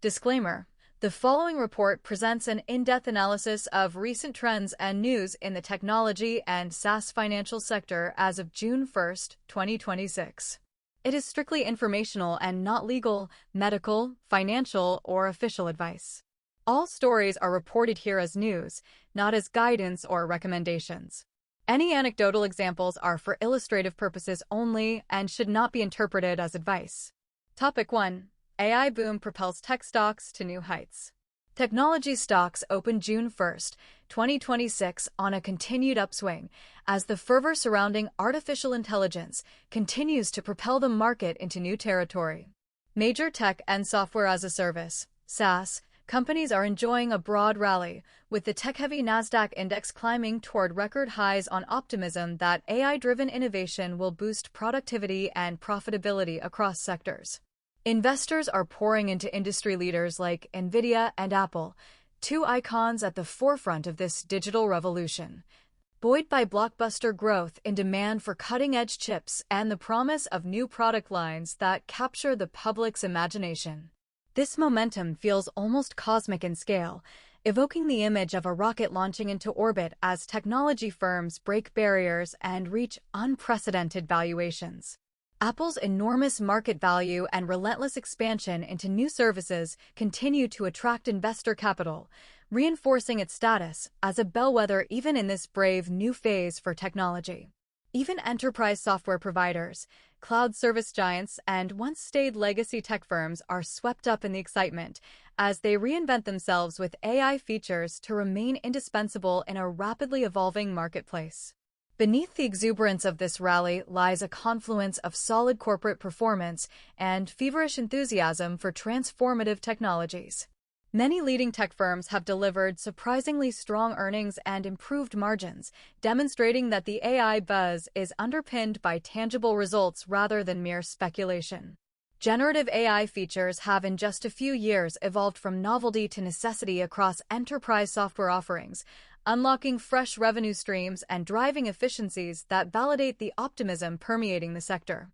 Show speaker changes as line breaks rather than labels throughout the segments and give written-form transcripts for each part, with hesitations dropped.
Disclaimer: the following report presents an in-depth analysis of recent trends and news in the technology and SaaS financial sector as of June 1st, 2026. It is strictly informational and not legal, medical, financial, or official advice. All stories are reported here as news, not as guidance or recommendations. Any anecdotal examples are for illustrative purposes only and should not be interpreted as advice. Topic 1. AI boom propels tech stocks to new heights. Technology stocks opened June 1st, 2026 on a continued upswing as the fervor surrounding artificial intelligence continues to propel the market into new territory. Major tech and software as a service (SaaS) companies are enjoying a broad rally, with the tech-heavy Nasdaq index climbing toward record highs on optimism that AI-driven innovation will boost productivity and profitability across sectors. Investors are pouring into industry leaders like NVIDIA and Apple, two icons at the forefront of this digital revolution, buoyed by blockbuster growth in demand for cutting-edge chips and the promise of new product lines that capture the public's imagination. This momentum feels almost cosmic in scale, evoking the image of a rocket launching into orbit as technology firms break barriers and reach unprecedented valuations. Apple's enormous market value and relentless expansion into new services continue to attract investor capital, reinforcing its status as a bellwether even in this brave new phase for technology. Even enterprise software providers, cloud service giants, and once-staid legacy tech firms are swept up in the excitement as they reinvent themselves with AI features to remain indispensable in a rapidly evolving marketplace. Beneath the exuberance of this rally lies a confluence of solid corporate performance and feverish enthusiasm for transformative technologies. Many leading tech firms have delivered surprisingly strong earnings and improved margins, demonstrating that the AI buzz is underpinned by tangible results rather than mere speculation. Generative AI features have in just a few years evolved from novelty to necessity across enterprise software offerings, unlocking fresh revenue streams and driving efficiencies that validate the optimism permeating the sector.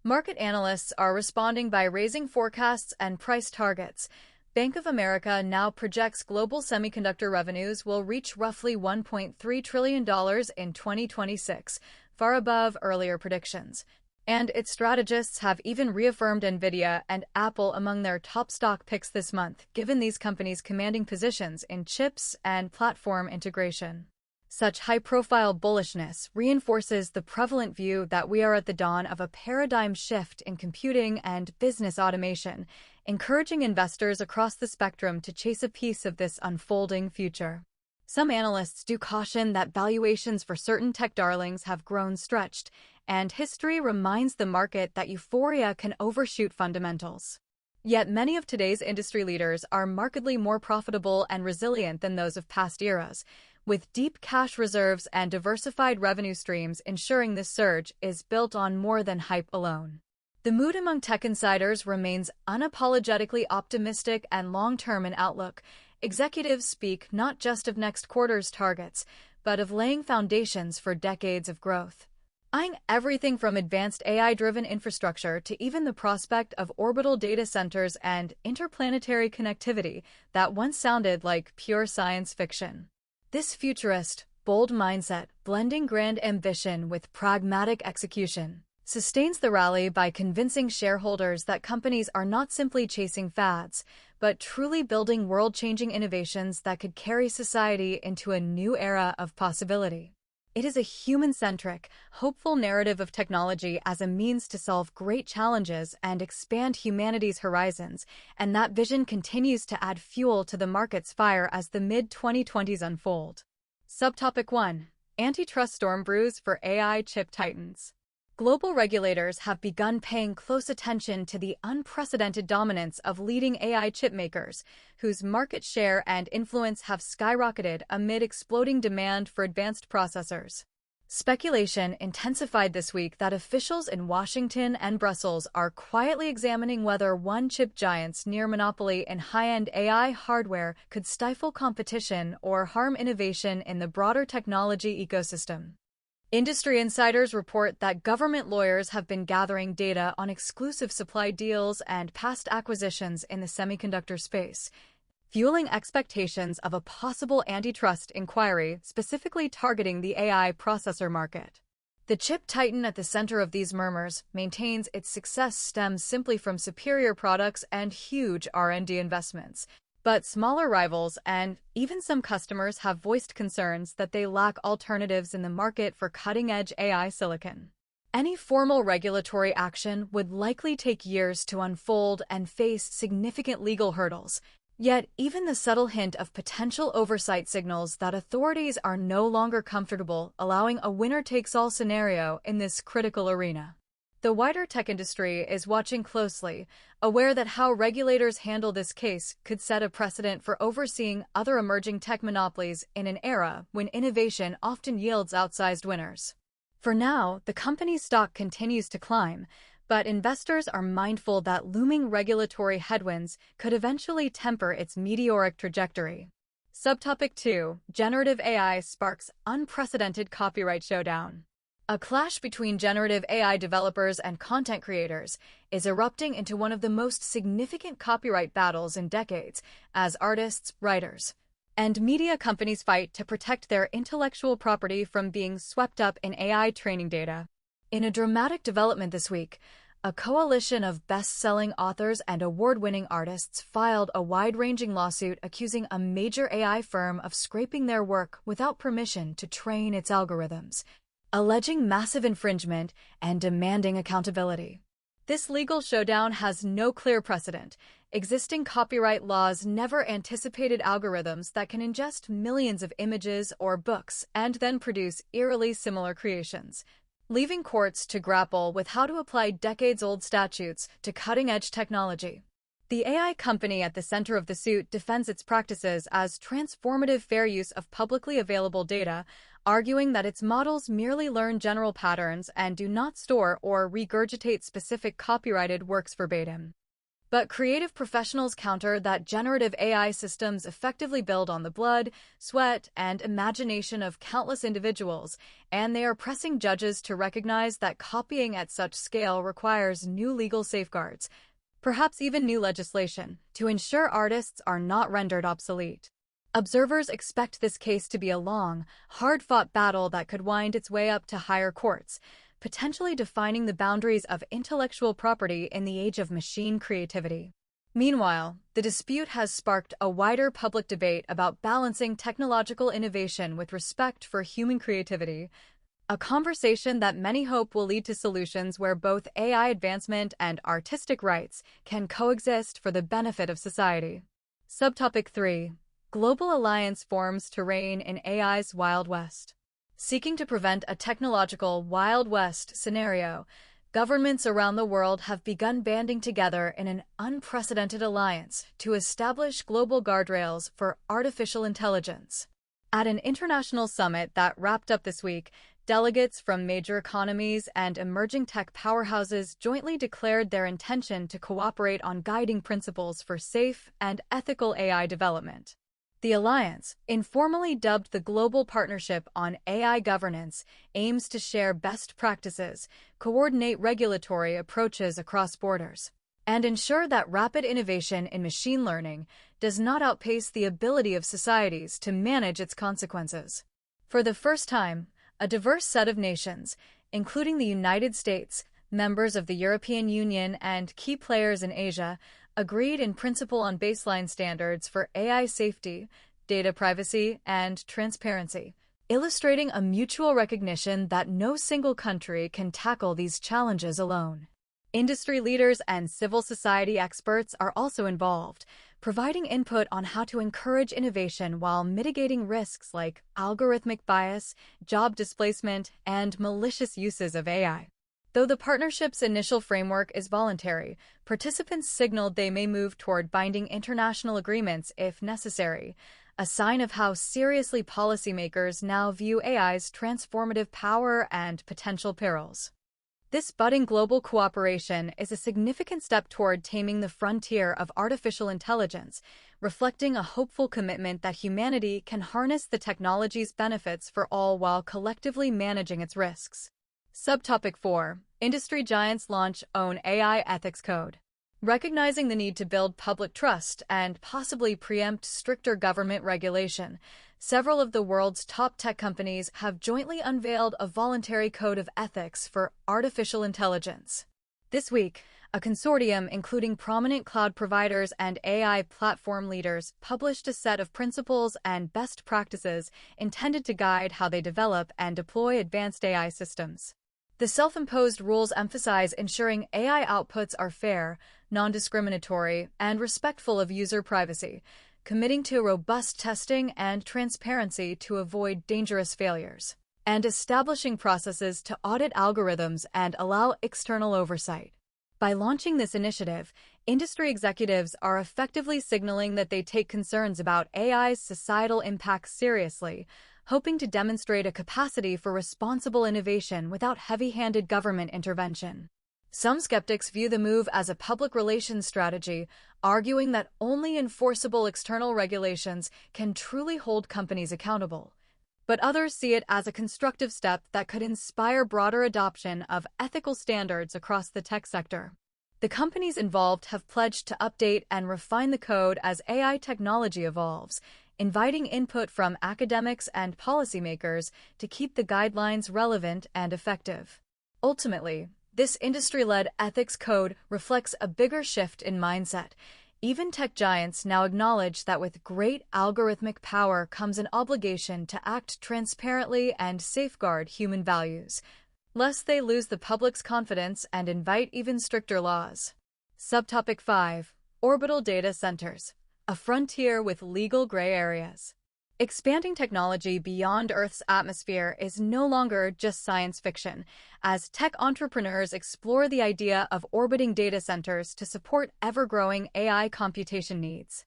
Market analysts are responding by raising forecasts and price targets. Bank of America now projects global semiconductor revenues will reach roughly $1.3 trillion in 2026, far above earlier predictions. And its strategists have even reaffirmed NVIDIA and Apple among their top stock picks this month, given these companies' commanding positions in chips and platform integration. Such high-profile bullishness reinforces the prevalent view that we are at the dawn of a paradigm shift in computing and business automation, encouraging investors across the spectrum to chase a piece of this unfolding future. Some analysts do caution that valuations for certain tech darlings have grown stretched, and history reminds the market that euphoria can overshoot fundamentals. Yet many of today's industry leaders are markedly more profitable and resilient than those of past eras, with deep cash reserves and diversified revenue streams ensuring this surge is built on more than hype alone. The mood among tech insiders remains unapologetically optimistic and long-term in outlook. Executives speak not just of next quarter's targets, but of laying foundations for decades of growth. Eyeing everything from advanced AI-driven infrastructure to even the prospect of orbital data centers and interplanetary connectivity that once sounded like pure science fiction. This futurist, bold mindset, blending grand ambition with pragmatic execution, sustains the rally by convincing shareholders that companies are not simply chasing fads, but truly building world-changing innovations that could carry society into a new era of possibility. It is a human-centric, hopeful narrative of technology as a means to solve great challenges and expand humanity's horizons, and that vision continues to add fuel to the market's fire as the mid-2020s unfold. Subtopic 1. Antitrust storm brews for AI chip titans. Global regulators have begun paying close attention to the unprecedented dominance of leading AI chip makers, whose market share and influence have skyrocketed amid exploding demand for advanced processors. Speculation intensified this week that officials in Washington and Brussels are quietly examining whether one-chip giants' near monopoly in high-end AI hardware could stifle competition or harm innovation in the broader technology ecosystem. Industry insiders report that government lawyers have been gathering data on exclusive supply deals and past acquisitions in the semiconductor space, fueling expectations of a possible antitrust inquiry specifically targeting the AI processor market. The chip titan at the center of these murmurs maintains its success stems simply from superior products and huge R&D investments. But smaller rivals and even some customers have voiced concerns that they lack alternatives in the market for cutting-edge AI silicon. Any formal regulatory action would likely take years to unfold and face significant legal hurdles. Yet, even the subtle hint of potential oversight signals that authorities are no longer comfortable allowing a winner-takes-all scenario in this critical arena. The wider tech industry is watching closely, aware that how regulators handle this case could set a precedent for overseeing other emerging tech monopolies in an era when innovation often yields outsized winners. For now, the company's stock continues to climb, but investors are mindful that looming regulatory headwinds could eventually temper its meteoric trajectory. Subtopic 2: Generative AI sparks unprecedented copyright showdown. A clash between generative AI developers and content creators is erupting into one of the most significant copyright battles in decades as artists, writers, and media companies fight to protect their intellectual property from being swept up in AI training data. In a dramatic development this week, a coalition of best-selling authors and award-winning artists filed a wide-ranging lawsuit accusing a major AI firm of scraping their work without permission to train its algorithms, alleging massive infringement and demanding accountability. This legal showdown has no clear precedent. Existing copyright laws never anticipated algorithms that can ingest millions of images or books and then produce eerily similar creations, leaving courts to grapple with how to apply decades-old statutes to cutting-edge technology. The AI company at the center of the suit defends its practices as transformative fair use of publicly available data, arguing that its models merely learn general patterns and do not store or regurgitate specific copyrighted works verbatim. But creative professionals counter that generative AI systems effectively build on the blood, sweat, and imagination of countless individuals, and they are pressing judges to recognize that copying at such scale requires new legal safeguards, perhaps even new legislation, to ensure artists are not rendered obsolete. Observers expect this case to be a long, hard-fought battle that could wind its way up to higher courts, potentially defining the boundaries of intellectual property in the age of machine creativity. Meanwhile, the dispute has sparked a wider public debate about balancing technological innovation with respect for human creativity, a conversation that many hope will lead to solutions where both AI advancement and artistic rights can coexist for the benefit of society. Subtopic 3: Global alliance forms to rein in AI's Wild West. Seeking to prevent a technological Wild West scenario, governments around the world have begun banding together in an unprecedented alliance to establish global guardrails for artificial intelligence. At an international summit that wrapped up this week, delegates from major economies and emerging tech powerhouses jointly declared their intention to cooperate on guiding principles for safe and ethical AI development. The alliance, informally dubbed the Global Partnership on AI Governance, aims to share best practices, coordinate regulatory approaches across borders, and ensure that rapid innovation in machine learning does not outpace the ability of societies to manage its consequences. For the first time, a diverse set of nations, including the United States, members of the European Union, and key players in Asia, agreed in principle on baseline standards for AI safety, data privacy, and transparency, illustrating a mutual recognition that no single country can tackle these challenges alone. Industry leaders and civil society experts are also involved, providing input on how to encourage innovation while mitigating risks like algorithmic bias, job displacement, and malicious uses of AI. Though the partnership's initial framework is voluntary, participants signaled they may move toward binding international agreements if necessary, a sign of how seriously policymakers now view AI's transformative power and potential perils. This budding global cooperation is a significant step toward taming the frontier of artificial intelligence, reflecting a hopeful commitment that humanity can harness the technology's benefits for all while collectively managing its risks. Subtopic 4. Industry giants launch own AI ethics code. Recognizing the need to build public trust and possibly preempt stricter government regulation, several of the world's top tech companies have jointly unveiled a voluntary code of ethics for artificial intelligence. This week, a consortium including prominent cloud providers and AI platform leaders published a set of principles and best practices intended to guide how they develop and deploy advanced AI systems. The self-imposed rules emphasize ensuring AI outputs are fair, non-discriminatory, and respectful of user privacy, committing to robust testing and transparency to avoid dangerous failures, and establishing processes to audit algorithms and allow external oversight. By launching this initiative, industry executives are effectively signaling that they take concerns about AI's societal impacts seriously, hoping to demonstrate a capacity for responsible innovation without heavy-handed government intervention. Some skeptics view the move as a public relations strategy, arguing that only enforceable external regulations can truly hold companies accountable. But others see it as a constructive step that could inspire broader adoption of ethical standards across the tech sector. The companies involved have pledged to update and refine the code as AI technology evolves, inviting input from academics and policymakers to keep the guidelines relevant and effective. Ultimately, this industry-led ethics code reflects a bigger shift in mindset. Even tech giants now acknowledge that with great algorithmic power comes an obligation to act transparently and safeguard human values, lest they lose the public's confidence and invite even stricter laws. Subtopic 5. Orbital data centers. A frontier with legal gray areas. Expanding technology beyond Earth's atmosphere is no longer just science fiction, as tech entrepreneurs explore the idea of orbiting data centers to support ever-growing AI computation needs.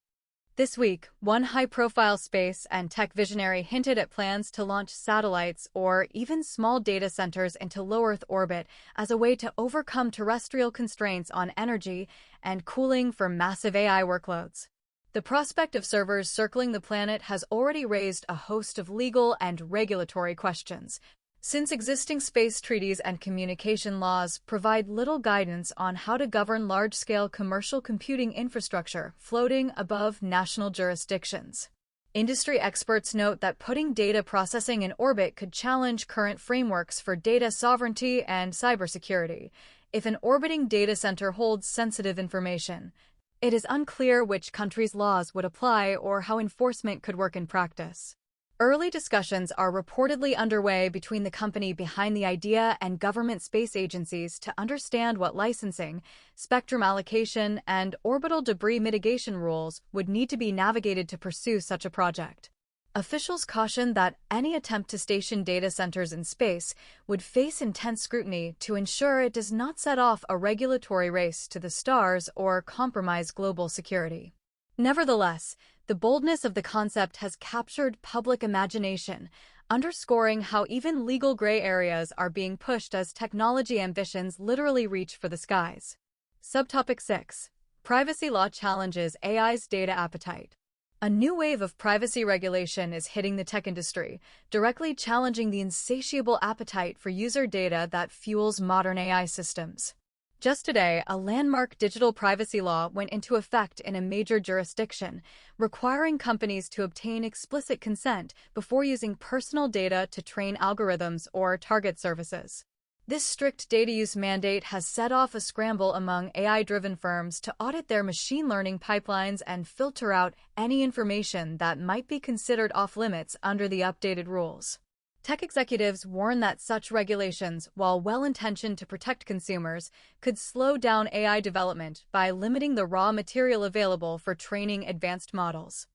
This week, one high-profile space and tech visionary hinted at plans to launch satellites or even small data centers into low Earth orbit as a way to overcome terrestrial constraints on energy and cooling for massive AI workloads. The prospect of servers circling the planet has already raised a host of legal and regulatory questions, since existing space treaties and communication laws provide little guidance on how to govern large-scale commercial computing infrastructure floating above national jurisdictions. Industry experts note that putting data processing in orbit could challenge current frameworks for data sovereignty and cybersecurity. If an orbiting data center holds sensitive information, it is unclear which countries' laws would apply or how enforcement could work in practice. Early discussions are reportedly underway between the company behind the idea and government space agencies to understand what licensing, spectrum allocation, and orbital debris mitigation rules would need to be navigated to pursue such a project. Officials caution that any attempt to station data centers in space would face intense scrutiny to ensure it does not set off a regulatory race to the stars or compromise global security. Nevertheless, the boldness of the concept has captured public imagination, underscoring how even legal gray areas are being pushed as technology ambitions literally reach for the skies. Subtopic 6. Privacy law challenges AI's data appetite. A new wave of privacy regulation is hitting the tech industry, directly challenging the insatiable appetite for user data that fuels modern AI systems. Just today, a landmark digital privacy law went into effect in a major jurisdiction, requiring companies to obtain explicit consent before using personal data to train algorithms or target services. This strict data use mandate has set off a scramble among AI-driven firms to audit their machine learning pipelines and filter out any information that might be considered off-limits under the updated rules. Tech executives warn that such regulations, while well-intentioned to protect consumers, could slow down AI development by limiting the raw material available for training advanced models.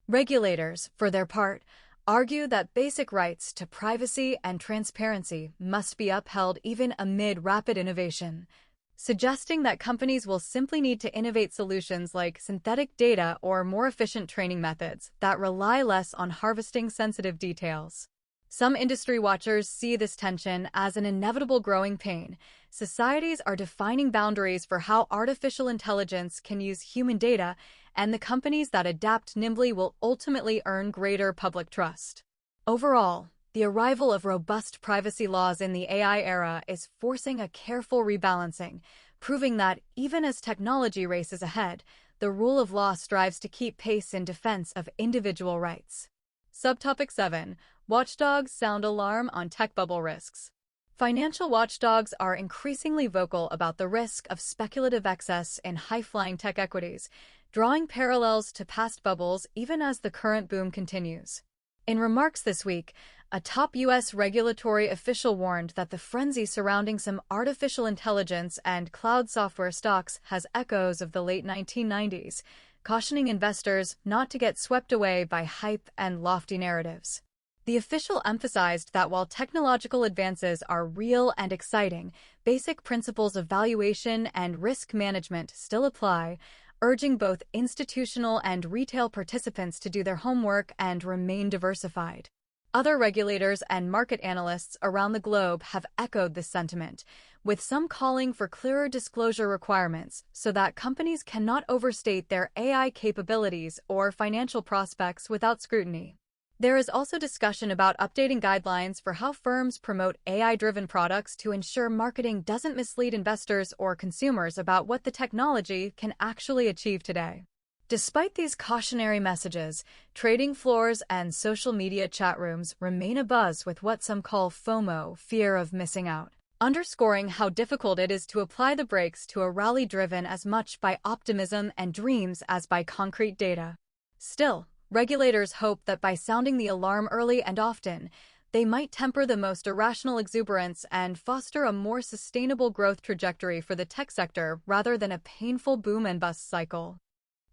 Regulators, for their part, argue that basic rights to privacy and transparency must be upheld even amid rapid innovation, suggesting that companies will simply need to innovate solutions like synthetic data or more efficient training methods that rely less on harvesting sensitive details. Some industry watchers see this tension as an inevitable growing pain. Societies are defining boundaries for how artificial intelligence can use human data, and the companies that adapt nimbly will ultimately earn greater public trust. Overall, the arrival of robust privacy laws in the AI era is forcing a careful rebalancing, proving that even as technology races ahead, the rule of law strives to keep pace in defense of individual rights. Subtopic 7. Watchdogs sound alarm on tech bubble risks. Financial watchdogs are increasingly vocal about the risk of speculative excess in high-flying tech equities, drawing parallels to past bubbles even as the current boom continues. In remarks this week, a top U.S. regulatory official warned that the frenzy surrounding some artificial intelligence and cloud software stocks has echoes of the late 1990s, cautioning investors not to get swept away by hype and lofty narratives. The official emphasized that while technological advances are real and exciting, basic principles of valuation and risk management still apply, urging both institutional and retail participants to do their homework and remain diversified. Other regulators and market analysts around the globe have echoed this sentiment, with some calling for clearer disclosure requirements so that companies cannot overstate their AI capabilities or financial prospects without scrutiny. There is also discussion about updating guidelines for how firms promote AI-driven products to ensure marketing doesn't mislead investors or consumers about what the technology can actually achieve today. Despite these cautionary messages, trading floors and social media chat rooms remain abuzz with what some call FOMO, fear of missing out, underscoring how difficult it is to apply the brakes to a rally driven as much by optimism and dreams as by concrete data. Still, regulators hope that by sounding the alarm early and often, they might temper the most irrational exuberance and foster a more sustainable growth trajectory for the tech sector rather than a painful boom and bust cycle.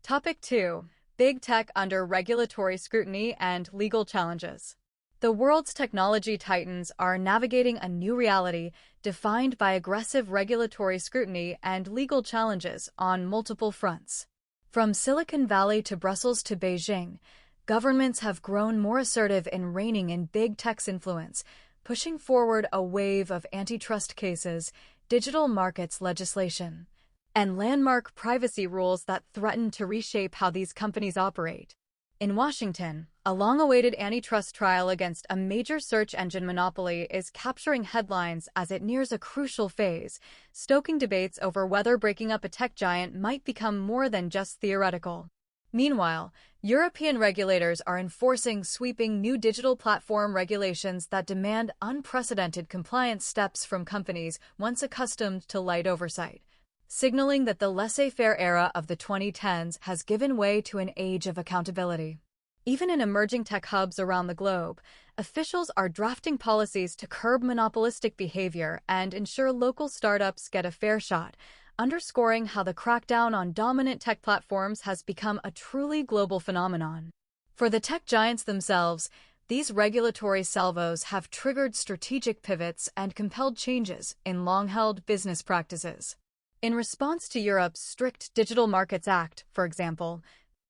Topic 2. Big Tech under regulatory scrutiny and legal challenges. The world's technology titans are navigating a new reality defined by aggressive regulatory scrutiny and legal challenges on multiple fronts. From Silicon Valley to Brussels to Beijing, governments have grown more assertive in reining in big tech's influence, pushing forward a wave of antitrust cases, digital markets legislation, and landmark privacy rules that threaten to reshape how these companies operate. In Washington, a long-awaited antitrust trial against a major search engine monopoly is capturing headlines as it nears a crucial phase, stoking debates over whether breaking up a tech giant might become more than just theoretical. Meanwhile, European regulators are enforcing sweeping new digital platform regulations that demand unprecedented compliance steps from companies once accustomed to light oversight, signaling that the laissez-faire era of the 2010s has given way to an age of accountability. Even in emerging tech hubs around the globe, officials are drafting policies to curb monopolistic behavior and ensure local startups get a fair shot, underscoring how the crackdown on dominant tech platforms has become a truly global phenomenon. For the tech giants themselves, these regulatory salvos have triggered strategic pivots and compelled changes in long-held business practices. In response to Europe's strict Digital Markets Act, for example,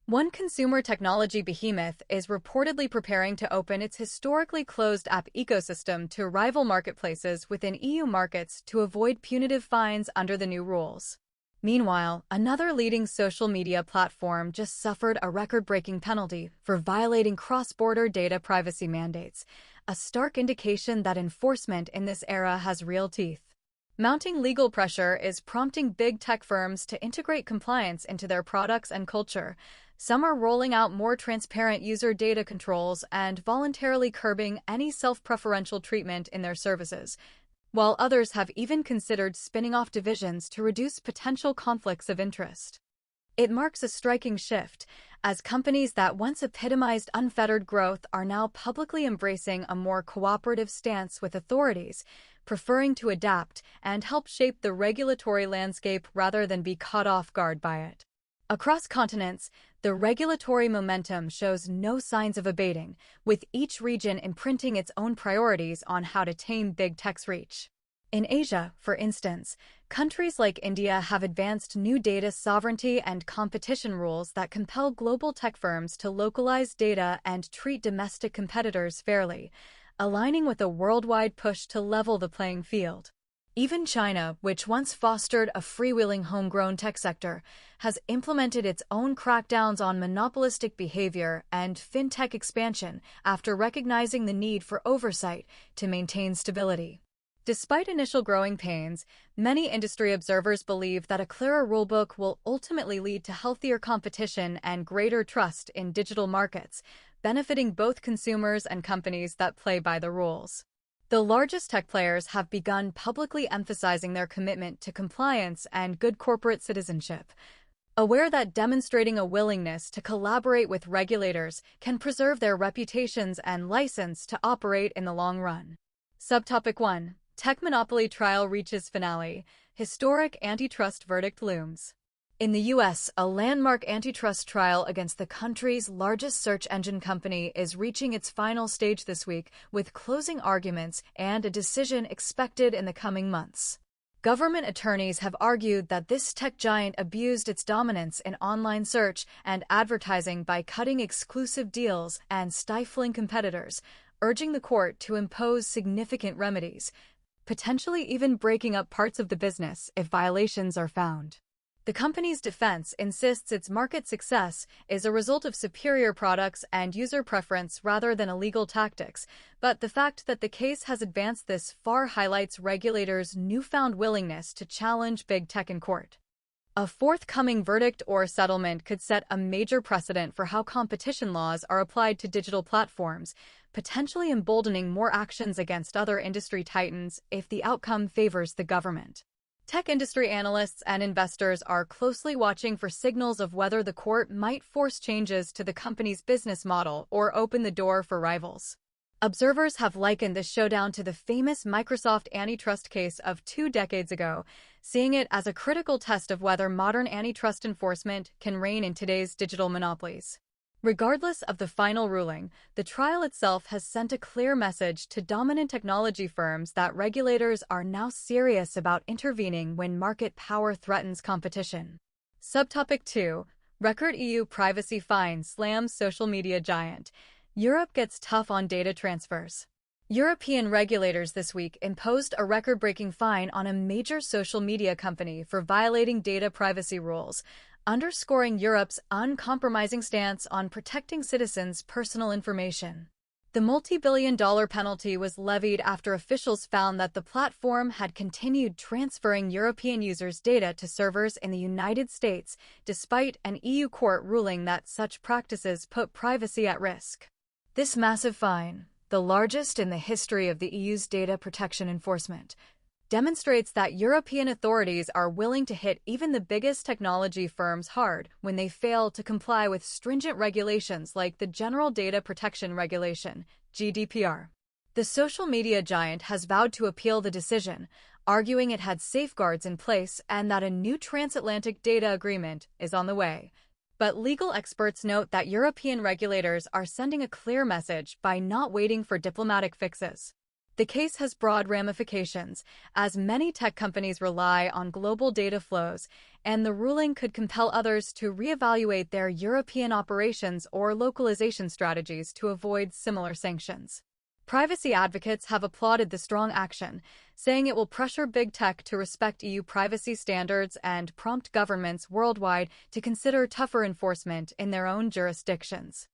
one consumer technology behemoth is reportedly preparing to open its historically closed app ecosystem to rival marketplaces within EU markets to avoid punitive fines under the new rules. Meanwhile, another leading social media platform just suffered a record-breaking penalty for violating cross-border data privacy mandates, a stark indication that enforcement in this era has real teeth. Mounting legal pressure is prompting big tech firms to integrate compliance into their products and culture. Some are rolling out more transparent user data controls and voluntarily curbing any self-preferential treatment in their services, while others have even considered spinning off divisions to reduce potential conflicts of interest. It marks a striking shift, as companies that once epitomized unfettered growth are now publicly embracing a more cooperative stance with authorities, preferring to adapt and help shape the regulatory landscape rather than be caught off guard by it. Across continents, the regulatory momentum shows no signs of abating, with each region imprinting its own priorities on how to tame big tech's reach. In Asia, for instance, countries like India have advanced new data sovereignty and competition rules that compel global tech firms to localize data and treat domestic competitors fairly, aligning with a worldwide push to level the playing field. Even China, which once fostered a freewheeling homegrown tech sector, has implemented its own crackdowns on monopolistic behavior and fintech expansion after recognizing the need for oversight to maintain stability. Despite initial growing pains, many industry observers believe that a clearer rulebook will ultimately lead to healthier competition and greater trust in digital markets, benefiting both consumers and companies that play by the rules. The largest tech players have begun publicly emphasizing their commitment to compliance and good corporate citizenship, aware that demonstrating a willingness to collaborate with regulators can preserve their reputations and license to operate in the long run. Subtopic 1. Tech monopoly trial reaches finale. Historic antitrust verdict looms. In the U.S., a landmark antitrust trial against the country's largest search engine company is reaching its final stage this week, with closing arguments and a decision expected in the coming months. Government attorneys have argued that this tech giant abused its dominance in online search and advertising by cutting exclusive deals and stifling competitors, urging the court to impose significant remedies, potentially even breaking up parts of the business if violations are found. The company's defense insists its market success is a result of superior products and user preference rather than illegal tactics, but the fact that the case has advanced this far highlights regulators' newfound willingness to challenge big tech in court. A forthcoming verdict or settlement could set a major precedent for how competition laws are applied to digital platforms, potentially emboldening more actions against other industry titans if the outcome favors the government. Tech industry analysts and investors are closely watching for signals of whether the court might force changes to the company's business model or open the door for rivals. Observers have likened this showdown to the famous Microsoft antitrust case of 2 decades ago, seeing it as a critical test of whether modern antitrust enforcement can reign in today's digital monopolies. Regardless of the final ruling, the trial itself has sent a clear message to dominant technology firms that regulators are now serious about intervening when market power threatens competition. Subtopic 2. Record EU privacy fine slams social media giant. Europe gets tough on data transfers. European regulators this week imposed a record-breaking fine on a major social media company for violating data privacy rules, underscoring Europe's uncompromising stance on protecting citizens' personal information. The multi-billion-dollar penalty was levied after officials found that the platform had continued transferring European users' data to servers in the United States, despite an EU court ruling that such practices put privacy at risk. This massive fine, the largest in the history of the EU's data protection enforcement, demonstrates that European authorities are willing to hit even the biggest technology firms hard when they fail to comply with stringent regulations like the General Data Protection Regulation, GDPR. The social media giant has vowed to appeal the decision, arguing it had safeguards in place and that a new transatlantic data agreement is on the way. But legal experts note that European regulators are sending a clear message by not waiting for diplomatic fixes. The case has broad ramifications, as many tech companies rely on global data flows, and the ruling could compel others to reevaluate their European operations or localization strategies to avoid similar sanctions. Privacy advocates have applauded the strong action, saying it will pressure big tech to respect EU privacy standards and prompt governments worldwide to consider tougher enforcement in their own jurisdictions.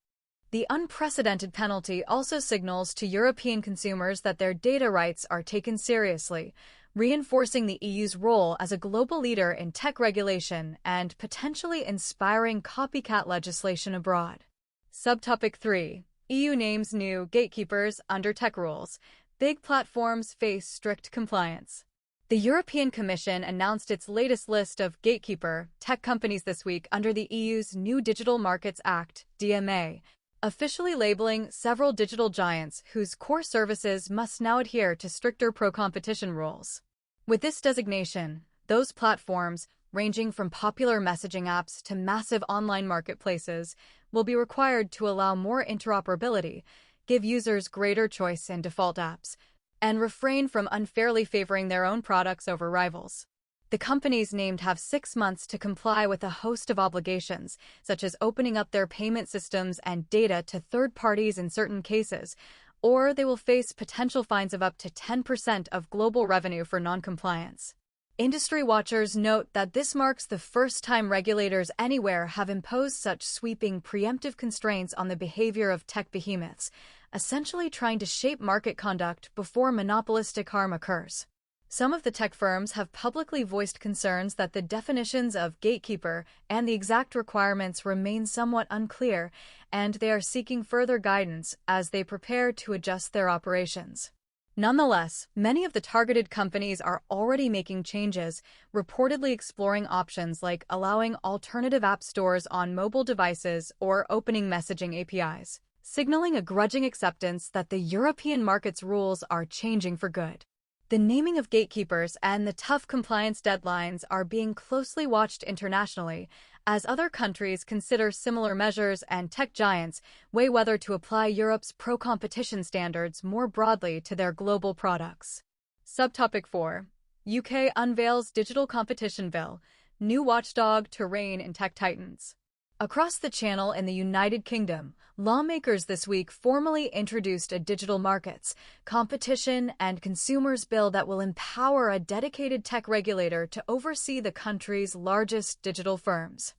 The unprecedented penalty also signals to European consumers that their data rights are taken seriously, reinforcing the EU's role as a global leader in tech regulation and potentially inspiring copycat legislation abroad. Subtopic 3. EU names new gatekeepers under tech rules. Big platforms face strict compliance. The European Commission announced its latest list of gatekeeper tech companies this week under the EU's new Digital Markets Act, DMA, officially labeling several digital giants whose core services must now adhere to stricter pro-competition rules. With this designation, those platforms, ranging from popular messaging apps to massive online marketplaces, will be required to allow more interoperability, give users greater choice in default apps, and refrain from unfairly favoring their own products over rivals. The companies named have 6 months to comply with a host of obligations, such as opening up their payment systems and data to third parties in certain cases, or they will face potential fines of up to 10% of global revenue for noncompliance. Industry watchers note that this marks the first time regulators anywhere have imposed such sweeping preemptive constraints on the behavior of tech behemoths, essentially trying to shape market conduct before monopolistic harm occurs. Some of the tech firms have publicly voiced concerns that the definitions of gatekeeper and the exact requirements remain somewhat unclear, and they are seeking further guidance as they prepare to adjust their operations. Nonetheless, many of the targeted companies are already making changes, reportedly exploring options like allowing alternative app stores on mobile devices or opening messaging APIs, signaling a grudging acceptance that the European market's rules are changing for good. The naming of gatekeepers and the tough compliance deadlines are being closely watched internationally, as other countries consider similar measures and tech giants weigh whether to apply Europe's pro-competition standards more broadly to their global products. Subtopic 4. UK unveils digital competition bill, new watchdog to rein in tech titans. Across the Channel in the United Kingdom, lawmakers this week formally introduced a Digital Markets, Competition and Consumers Bill that will empower a dedicated tech regulator to oversee the country's largest digital firms.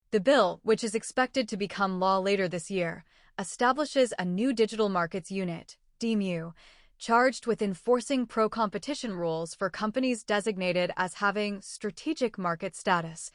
The bill, which is expected to become law later this year, establishes a new Digital Markets Unit, DMU, charged with enforcing pro-competition rules for companies designated as having strategic market status,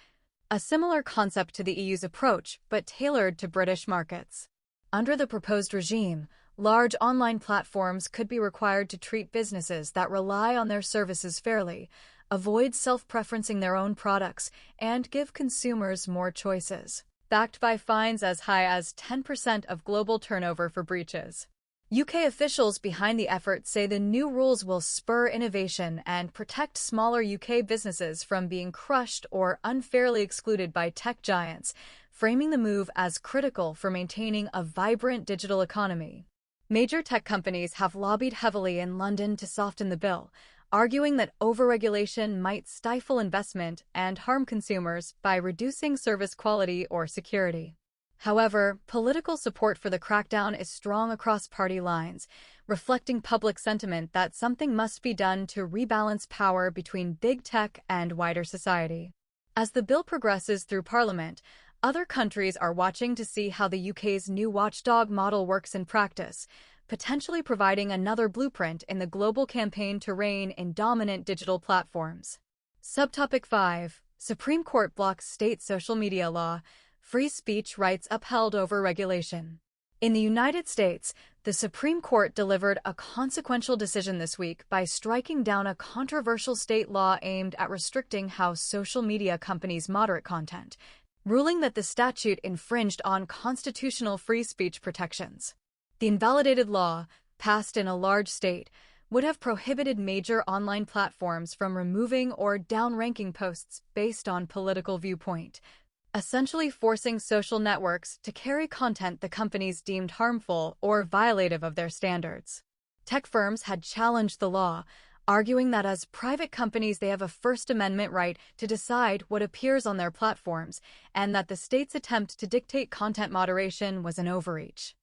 a similar concept to the EU's approach, but tailored to British markets. Under the proposed regime, large online platforms could be required to treat businesses that rely on their services fairly, avoid self-preferencing their own products, and give consumers more choices, backed by fines as high as 10% of global turnover for breaches. UK officials behind the effort say the new rules will spur innovation and protect smaller UK businesses from being crushed or unfairly excluded by tech giants, framing the move as critical for maintaining a vibrant digital economy. Major tech companies have lobbied heavily in London to soften the bill, arguing that overregulation might stifle investment and harm consumers by reducing service quality or security. However, political support for the crackdown is strong across party lines, reflecting public sentiment that something must be done to rebalance power between big tech and wider society. As the bill progresses through Parliament, other countries are watching to see how the UK's new watchdog model works in practice, potentially providing another blueprint in the global campaign to rein in dominant digital platforms. Subtopic 5. Supreme Court blocks state social media law. Free speech rights upheld over regulation. In the United States, the Supreme Court delivered a consequential decision this week by striking down a controversial state law aimed at restricting how social media companies moderate content, ruling that the statute infringed on constitutional free speech protections. The invalidated law, passed in a large state, would have prohibited major online platforms from removing or downranking posts based on political viewpoint, essentially forcing social networks to carry content the companies deemed harmful or violative of their standards. Tech firms had challenged the law, arguing that as private companies they have a First Amendment right to decide what appears on their platforms, and that the state's attempt to dictate content moderation was an overreach.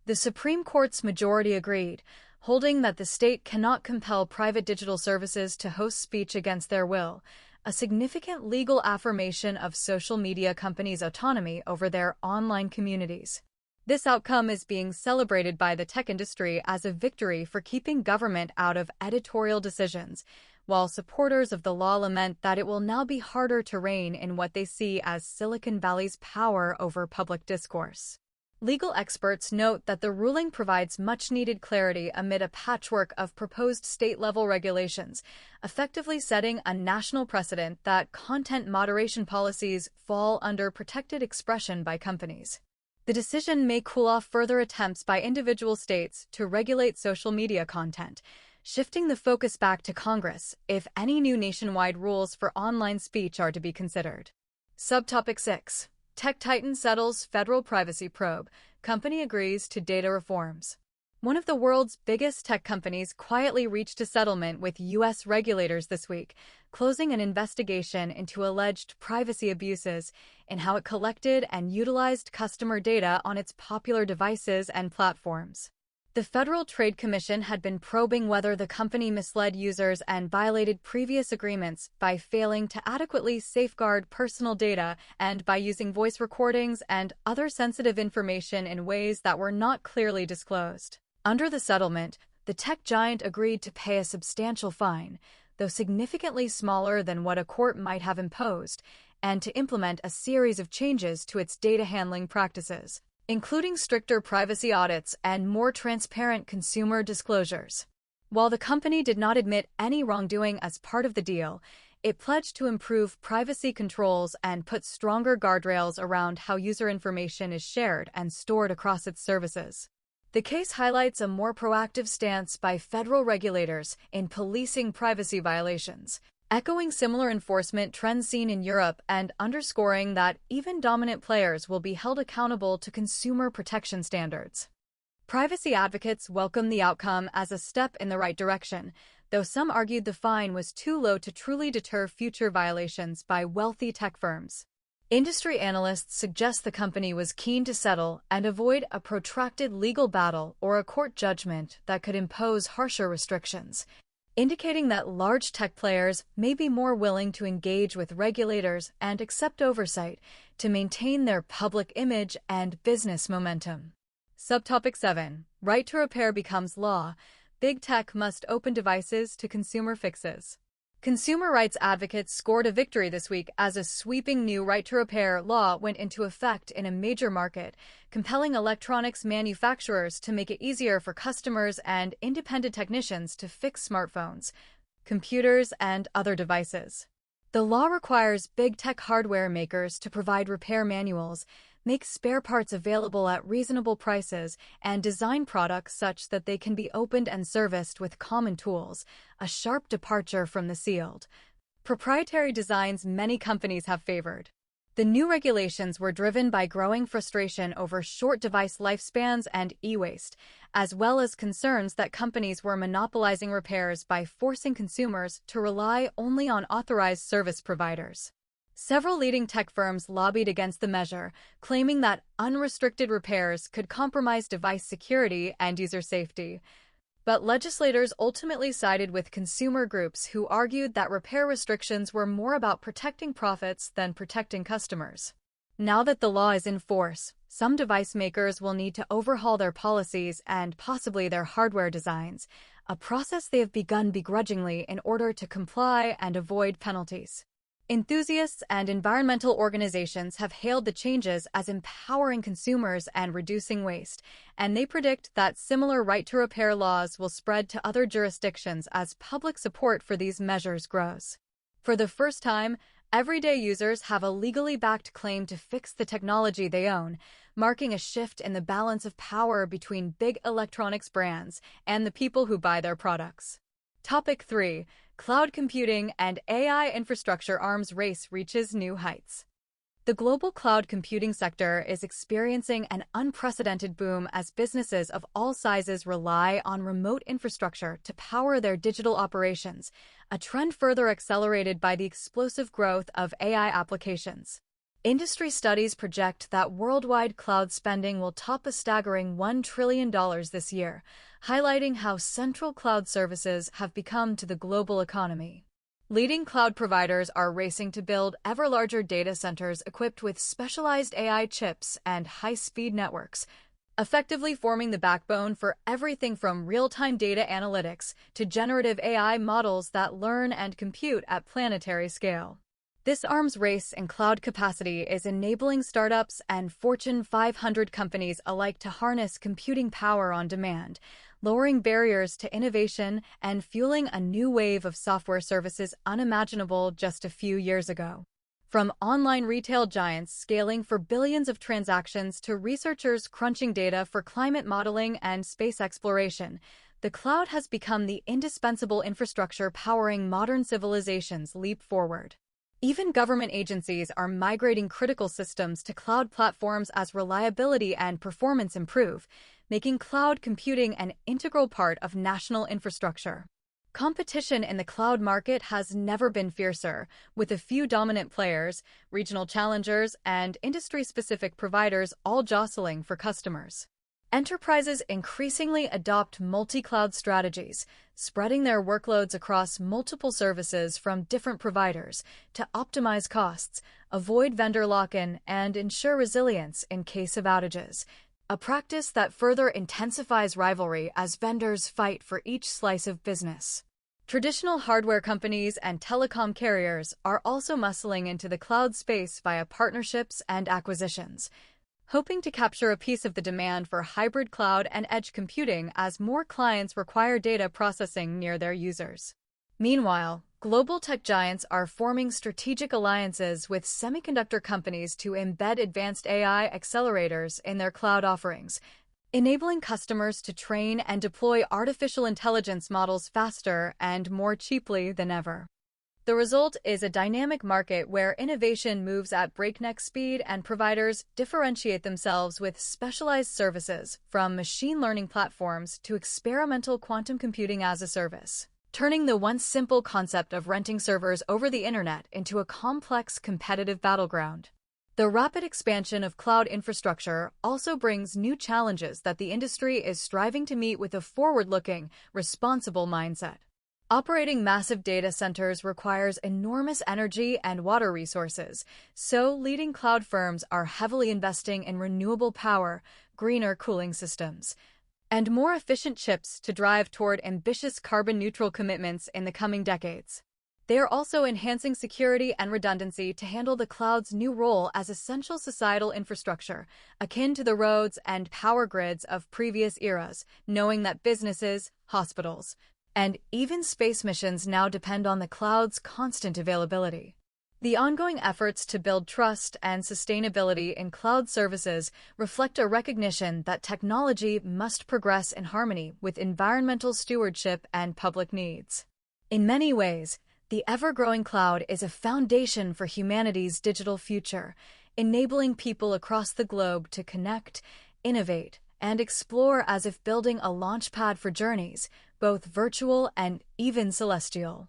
The Supreme Court's majority agreed, holding that the state cannot compel private digital services to host speech against their will, a significant legal affirmation of social media companies' autonomy over their online communities. This outcome is being celebrated by the tech industry as a victory for keeping government out of editorial decisions, while supporters of the law lament that it will now be harder to rein in what they see as Silicon Valley's power over public discourse. Legal experts note that the ruling provides much-needed clarity amid a patchwork of proposed state-level regulations, effectively setting a national precedent that content moderation policies fall under protected expression by companies. The decision may cool off further attempts by individual states to regulate social media content, shifting the focus back to Congress if any new nationwide rules for online speech are to be considered. Subtopic 6. Tech Titan settles federal privacy probe. Company agrees to data reforms. One of the world's biggest tech companies quietly reached a settlement with U.S. regulators this week, closing an investigation into alleged privacy abuses in how it collected and utilized customer data on its popular devices and platforms. The Federal Trade Commission had been probing whether the company misled users and violated previous agreements by failing to adequately safeguard personal data and by using voice recordings and other sensitive information in ways that were not clearly disclosed. Under the settlement, the tech giant agreed to pay a substantial fine, though significantly smaller than what a court might have imposed, and to implement a series of changes to its data handling practices, including stricter privacy audits and more transparent consumer disclosures. While the company did not admit any wrongdoing as part of the deal, it pledged to improve privacy controls and put stronger guardrails around how user information is shared and stored across its services. The case highlights a more proactive stance by federal regulators in policing privacy violations, echoing similar enforcement trends seen in Europe and underscoring that even dominant players will be held accountable to consumer protection standards. Privacy advocates welcome the outcome as a step in the right direction, though some argued the fine was too low to truly deter future violations by wealthy tech firms. Industry analysts suggest the company was keen to settle and avoid a protracted legal battle or a court judgment that could impose harsher restrictions, indicating that large tech players may be more willing to engage with regulators and accept oversight to maintain their public image and business momentum. Subtopic 7. Right to repair becomes law. Big tech must open devices to consumer fixes. Consumer rights advocates scored a victory this week as a sweeping new right-to-repair law went into effect in a major market, compelling electronics manufacturers to make it easier for customers and independent technicians to fix smartphones, computers, and other devices. The law requires big tech hardware makers to provide repair manuals, make spare parts available at reasonable prices, and design products such that they can be opened and serviced with common tools, a sharp departure from the sealed, proprietary designs many companies have favored. The new regulations were driven by growing frustration over short device lifespans and e-waste, as well as concerns that companies were monopolizing repairs by forcing consumers to rely only on authorized service providers. Several leading tech firms lobbied against the measure, claiming that unrestricted repairs could compromise device security and user safety. But legislators ultimately sided with consumer groups who argued that repair restrictions were more about protecting profits than protecting customers. Now that the law is in force, some device makers will need to overhaul their policies and possibly their hardware designs, a process they have begun begrudgingly in order to comply and avoid penalties. Enthusiasts and environmental organizations have hailed the changes as empowering consumers and reducing waste, and they predict that similar right-to-repair laws will spread to other jurisdictions as public support for these measures grows. For the first time, everyday users have a legally backed claim to fix the technology they own, marking a shift in the balance of power between big electronics brands and the people who buy their products. Topic 3. Cloud computing and AI infrastructure arms race reaches new heights. The global cloud computing sector is experiencing an unprecedented boom as businesses of all sizes rely on remote infrastructure to power their digital operations, a trend further accelerated by the explosive growth of AI applications. Industry studies project that worldwide cloud spending will top a staggering $1 trillion this year, highlighting how central cloud services have become to the global economy. Leading cloud providers are racing to build ever larger data centers equipped with specialized AI chips and high-speed networks, effectively forming the backbone for everything from real-time data analytics to generative AI models that learn and compute at planetary scale. This arms race in cloud capacity is enabling startups and Fortune 500 companies alike to harness computing power on demand, lowering barriers to innovation and fueling a new wave of software services unimaginable just a few years ago. From online retail giants scaling for billions of transactions to researchers crunching data for climate modeling and space exploration, the cloud has become the indispensable infrastructure powering modern civilizations leap forward. Even government agencies are migrating critical systems to cloud platforms as reliability and performance improve, making cloud computing an integral part of national infrastructure. Competition in the cloud market has never been fiercer, with a few dominant players, regional challengers, and industry-specific providers all jostling for customers. Enterprises increasingly adopt multi-cloud strategies, spreading their workloads across multiple services from different providers to optimize costs, avoid vendor lock-in, and ensure resilience in case of outages, a practice that further intensifies rivalry as vendors fight for each slice of business. Traditional hardware companies and telecom carriers are also muscling into the cloud space via partnerships and acquisitions, hoping to capture a piece of the demand for hybrid cloud and edge computing as more clients require data processing near their users. Meanwhile, global tech giants are forming strategic alliances with semiconductor companies to embed advanced AI accelerators in their cloud offerings, enabling customers to train and deploy artificial intelligence models faster and more cheaply than ever. The result is a dynamic market where innovation moves at breakneck speed and providers differentiate themselves with specialized services, from machine learning platforms to experimental quantum computing as a service, turning the once simple concept of renting servers over the internet into a complex competitive battleground. The rapid expansion of cloud infrastructure also brings new challenges that the industry is striving to meet with a forward-looking, responsible mindset. Operating massive data centers requires enormous energy and water resources, so leading cloud firms are heavily investing in renewable power, greener cooling systems, and more efficient chips to drive toward ambitious carbon-neutral commitments in the coming decades. They are also enhancing security and redundancy to handle the cloud's new role as essential societal infrastructure, akin to the roads and power grids of previous eras, knowing that businesses, hospitals, and even space missions now depend on the cloud's constant availability. The ongoing efforts to build trust and sustainability in cloud services reflect a recognition that technology must progress in harmony with environmental stewardship and public needs. In many ways, the ever-growing cloud is a foundation for humanity's digital future, enabling people across the globe to connect, innovate, and explore as if building a launchpad for journeys, both virtual and even celestial,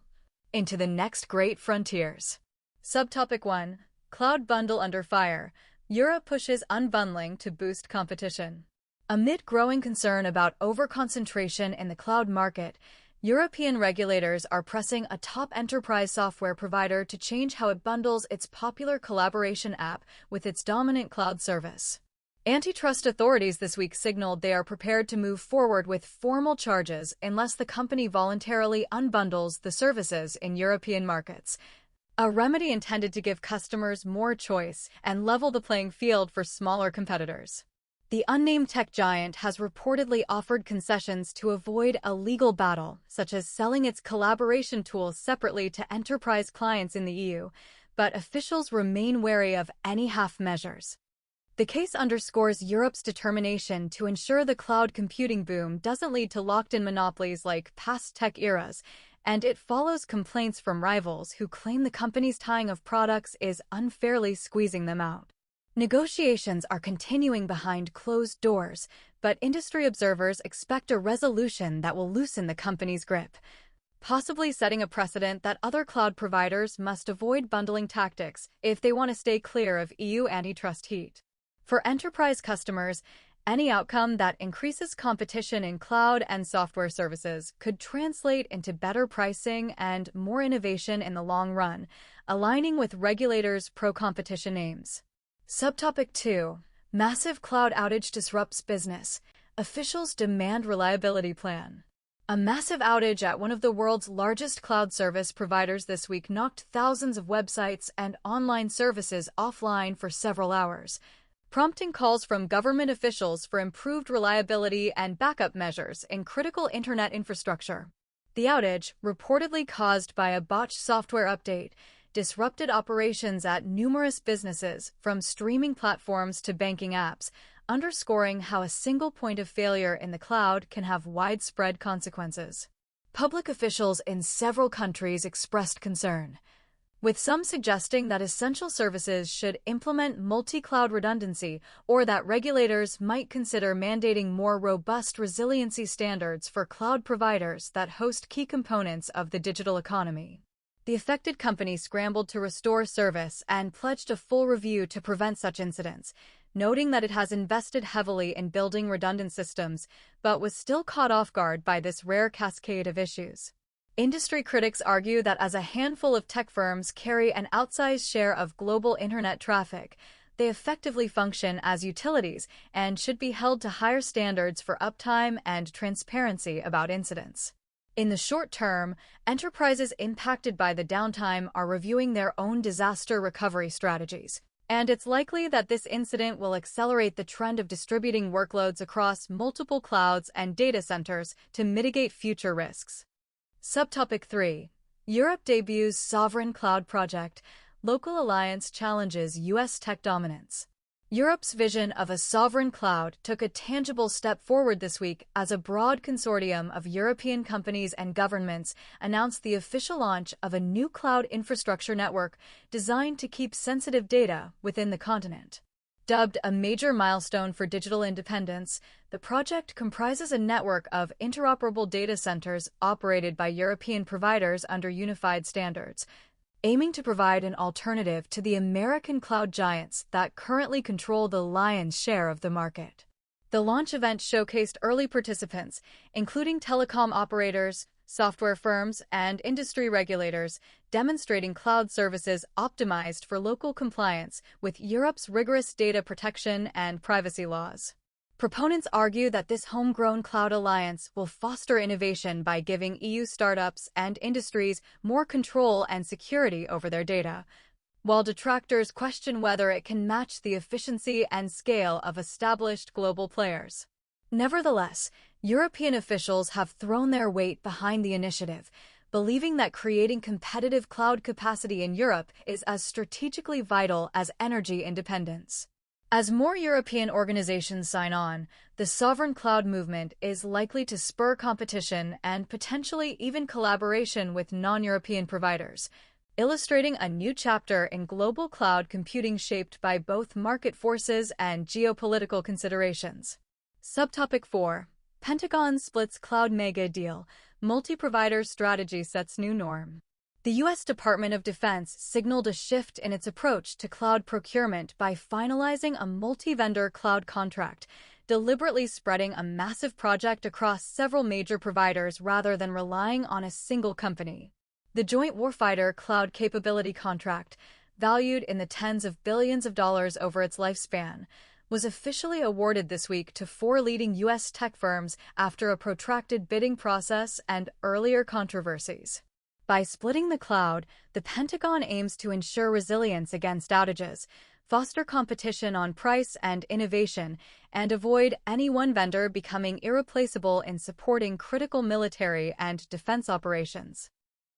into the next great frontiers. Subtopic 1. Cloud Bundle Under Fire. Europe pushes unbundling to boost competition. Amid growing concern about overconcentration in the cloud market, European regulators are pressing a top enterprise software provider to change how it bundles its popular collaboration app with its dominant cloud service. Antitrust authorities this week signaled they are prepared to move forward with formal charges unless the company voluntarily unbundles the services in European markets, a remedy intended to give customers more choice and level the playing field for smaller competitors. The unnamed tech giant has reportedly offered concessions to avoid a legal battle, such as selling its collaboration tools separately to enterprise clients in the EU, but officials remain wary of any half measures. The case underscores Europe's determination to ensure the cloud computing boom doesn't lead to locked-in monopolies like past tech eras, and it follows complaints from rivals who claim the company's tying of products is unfairly squeezing them out. Negotiations are continuing behind closed doors, but industry observers expect a resolution that will loosen the company's grip, possibly setting a precedent that other cloud providers must avoid bundling tactics if they want to stay clear of EU antitrust heat. For enterprise customers, any outcome that increases competition in cloud and software services could translate into better pricing and more innovation in the long run, aligning with regulators' pro-competition aims. Subtopic 2. Massive cloud outage disrupts business. Officials demand reliability plan. A massive outage at one of the world's largest cloud service providers this week knocked thousands of websites and online services offline for several hours, prompting calls from government officials for improved reliability and backup measures in critical internet infrastructure. The outage, reportedly caused by a botched software update, disrupted operations at numerous businesses, from streaming platforms to banking apps, underscoring how a single point of failure in the cloud can have widespread consequences. Public officials in several countries expressed concern, with some suggesting that essential services should implement multi-cloud redundancy or that regulators might consider mandating more robust resiliency standards for cloud providers that host key components of the digital economy. The affected company scrambled to restore service and pledged a full review to prevent such incidents, noting that it has invested heavily in building redundant systems, but was still caught off guard by this rare cascade of issues. Industry critics argue that as a handful of tech firms carry an outsized share of global internet traffic, they effectively function as utilities and should be held to higher standards for uptime and transparency about incidents. In the short term, enterprises impacted by the downtime are reviewing their own disaster recovery strategies, and it's likely that this incident will accelerate the trend of distributing workloads across multiple clouds and data centers to mitigate future risks. Subtopic 3. Europe debuts Sovereign Cloud Project. Local alliance challenges U.S. tech dominance. Europe's vision of a sovereign cloud took a tangible step forward this week as a broad consortium of European companies and governments announced the official launch of a new cloud infrastructure network designed to keep sensitive data within the continent. Dubbed a major milestone for digital independence, the project comprises a network of interoperable data centers operated by European providers under unified standards, aiming to provide an alternative to the American cloud giants that currently control the lion's share of the market. The launch event showcased early participants, including telecom operators, software firms, and industry regulators, demonstrating cloud services optimized for local compliance with Europe's rigorous data protection and privacy laws. Proponents argue that this homegrown cloud alliance will foster innovation by giving EU startups and industries more control and security over their data, while detractors question whether it can match the efficiency and scale of established global players. Nevertheless, European officials have thrown their weight behind the initiative, believing that creating competitive cloud capacity in Europe is as strategically vital as energy independence. As more European organizations sign on, the sovereign cloud movement is likely to spur competition and potentially even collaboration with non-European providers, illustrating a new chapter in global cloud computing shaped by both market forces and geopolitical considerations. Subtopic 4. Pentagon splits cloud mega deal. Multi-provider strategy sets new norm. The U.S. Department of Defense signaled a shift in its approach to cloud procurement by finalizing a multi-vendor cloud contract, deliberately spreading a massive project across several major providers rather than relying on a single company. The Joint Warfighter Cloud Capability Contract, valued in the tens of billions of dollars over its lifespan, was officially awarded this week to 4 leading U.S. tech firms after a protracted bidding process and earlier controversies. By splitting the cloud, the Pentagon aims to ensure resilience against outages, foster competition on price and innovation, and avoid any one vendor becoming irreplaceable in supporting critical military and defense operations.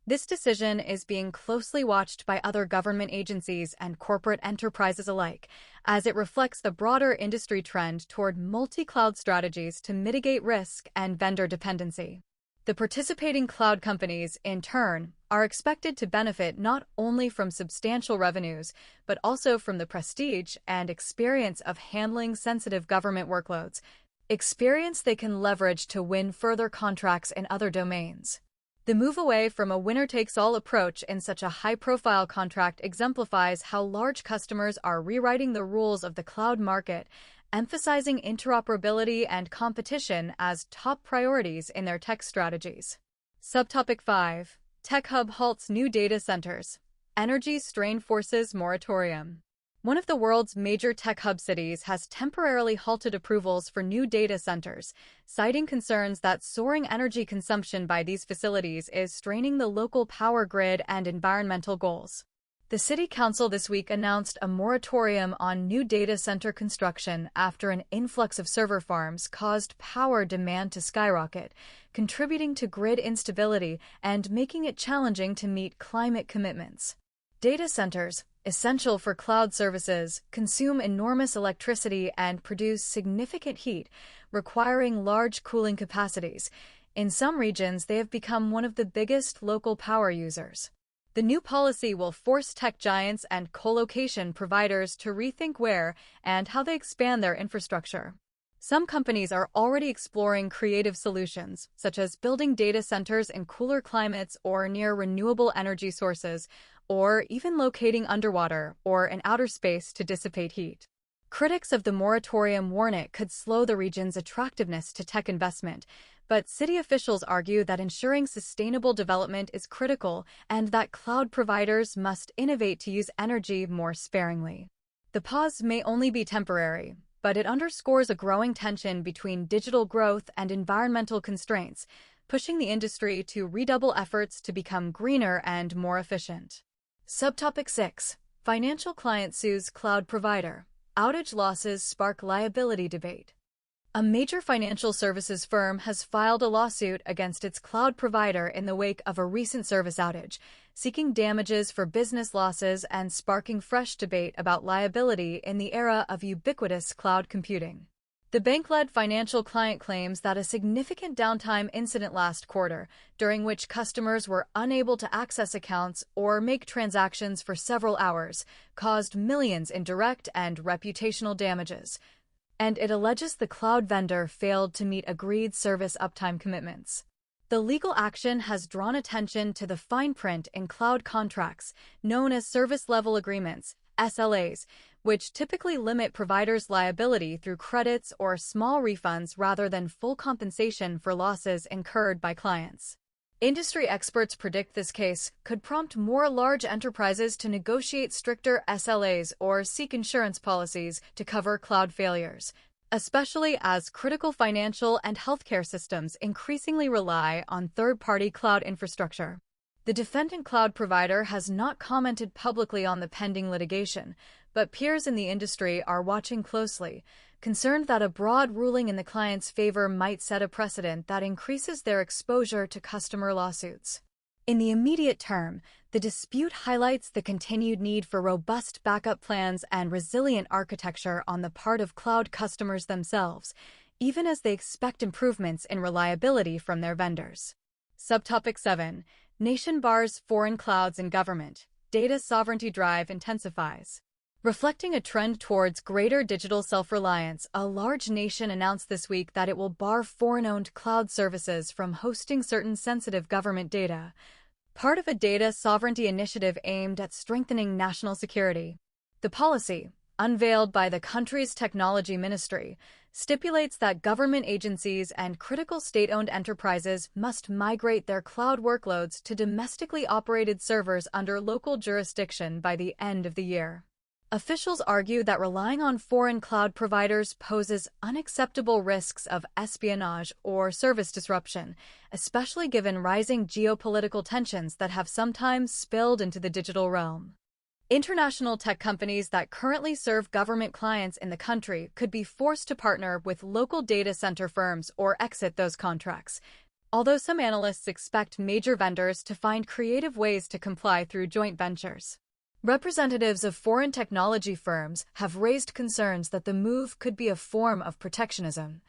This decision is being closely watched by other government agencies and corporate enterprises alike, as it reflects the broader industry trend toward multi-cloud strategies to mitigate risk and vendor dependency. The participating cloud companies, in turn, are expected to benefit not only from substantial revenues, but also from the prestige and experience of handling sensitive government workloads, experience they can leverage to win further contracts in other domains. The move away from a winner-takes-all approach in such a high-profile contract exemplifies how large customers are rewriting the rules of the cloud market, emphasizing interoperability and competition as top priorities in their tech strategies. Subtopic 5. Tech Hub halts new data centers. Energy strain forces moratorium. One of the world's major tech hub cities has temporarily halted approvals for new data centers, citing concerns that soaring energy consumption by these facilities is straining the local power grid and environmental goals. The City Council this week announced a moratorium on new data center construction after an influx of server farms caused power demand to skyrocket, contributing to grid instability and making it challenging to meet climate commitments. Data centers, essential for cloud services, consume enormous electricity and produce significant heat, requiring large cooling capacities. In some regions, they have become one of the biggest local power users. The new policy will force tech giants and colocation providers to rethink where and how they expand their infrastructure. Some companies are already exploring creative solutions, such as building data centers in cooler climates or near renewable energy sources, or even locating underwater or in outer space to dissipate heat. Critics of the moratorium warn it could slow the region's attractiveness to tech investment, but city officials argue that ensuring sustainable development is critical and that cloud providers must innovate to use energy more sparingly. The pause may only be temporary, but it underscores a growing tension between digital growth and environmental constraints, pushing the industry to redouble efforts to become greener and more efficient. Subtopic 6. Financial client sues cloud provider. Outage losses spark liability debate. A major financial services firm has filed a lawsuit against its cloud provider in the wake of a recent service outage, seeking damages for business losses and sparking fresh debate about liability in the era of ubiquitous cloud computing. The bank-led financial client claims that a significant downtime incident last quarter, during which customers were unable to access accounts or make transactions for several hours, caused millions in direct and reputational damages, and it alleges the cloud vendor failed to meet agreed service uptime commitments. The legal action has drawn attention to the fine print in cloud contracts, known as service level agreements, SLAs, which typically limit providers' liability through credits or small refunds rather than full compensation for losses incurred by clients. Industry experts predict this case could prompt more large enterprises to negotiate stricter SLAs or seek insurance policies to cover cloud failures, especially as critical financial and healthcare systems increasingly rely on third-party cloud infrastructure. The defendant cloud provider has not commented publicly on the pending litigation, but peers in the industry are watching closely, concerned that a broad ruling in the client's favor might set a precedent that increases their exposure to customer lawsuits. In the immediate term, the dispute highlights the continued need for robust backup plans and resilient architecture on the part of cloud customers themselves, even as they expect improvements in reliability from their vendors. Subtopic 7. Nation bars foreign clouds in government. Data sovereignty drive intensifies. Reflecting a trend towards greater digital self-reliance, a large nation announced this week that it will bar foreign-owned cloud services from hosting certain sensitive government data, part of a data sovereignty initiative aimed at strengthening national security. The policy, unveiled by the country's technology ministry, stipulates that government agencies and critical state-owned enterprises must migrate their cloud workloads to domestically operated servers under local jurisdiction by the end of the year. Officials argue that relying on foreign cloud providers poses unacceptable risks of espionage or service disruption, especially given rising geopolitical tensions that have sometimes spilled into the digital realm. International tech companies that currently serve government clients in the country could be forced to partner with local data center firms or exit those contracts, although some analysts expect major vendors to find creative ways to comply through joint ventures. Representatives of foreign technology firms have raised concerns that the move could be a form of protectionism.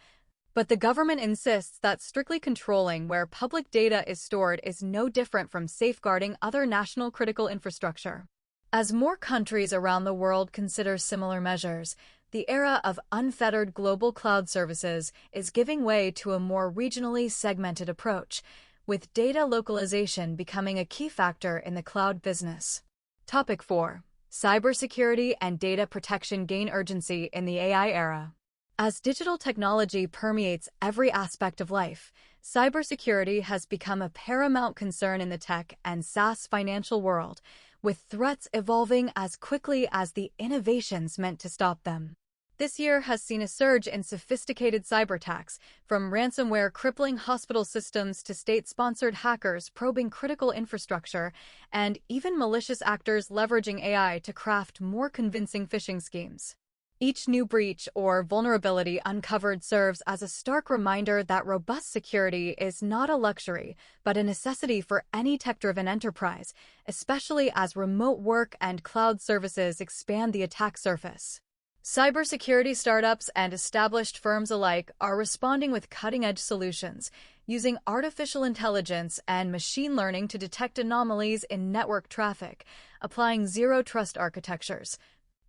But the government insists that strictly controlling where public data is stored is no different from safeguarding other national critical infrastructure. As more countries around the world consider similar measures, the era of unfettered global cloud services is giving way to a more regionally segmented approach, with data localization becoming a key factor in the cloud business. Topic 4. Cybersecurity and data protection gain urgency in the AI era. As digital technology permeates every aspect of life, cybersecurity has become a paramount concern in the tech and SaaS financial world, with threats evolving as quickly as the innovations meant to stop them. This year has seen a surge in sophisticated cyberattacks, from ransomware crippling hospital systems to state-sponsored hackers probing critical infrastructure, and even malicious actors leveraging AI to craft more convincing phishing schemes. Each new breach or vulnerability uncovered serves as a stark reminder that robust security is not a luxury, but a necessity for any tech-driven enterprise, especially as remote work and cloud services expand the attack surface. Cybersecurity startups and established firms alike are responding with cutting-edge solutions, using artificial intelligence and machine learning to detect anomalies in network traffic, applying zero-trust architectures,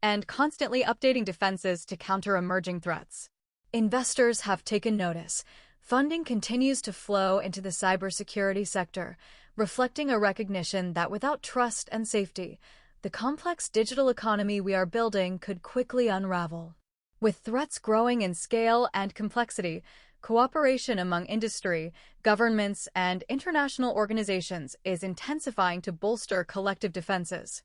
and constantly updating defenses to counter emerging threats. Investors have taken notice. Funding continues to flow into the cybersecurity sector, reflecting a recognition that without trust and safety, the complex digital economy we are building could quickly unravel. With threats growing in scale and complexity, cooperation among industry, governments, and international organizations is intensifying to bolster collective defenses.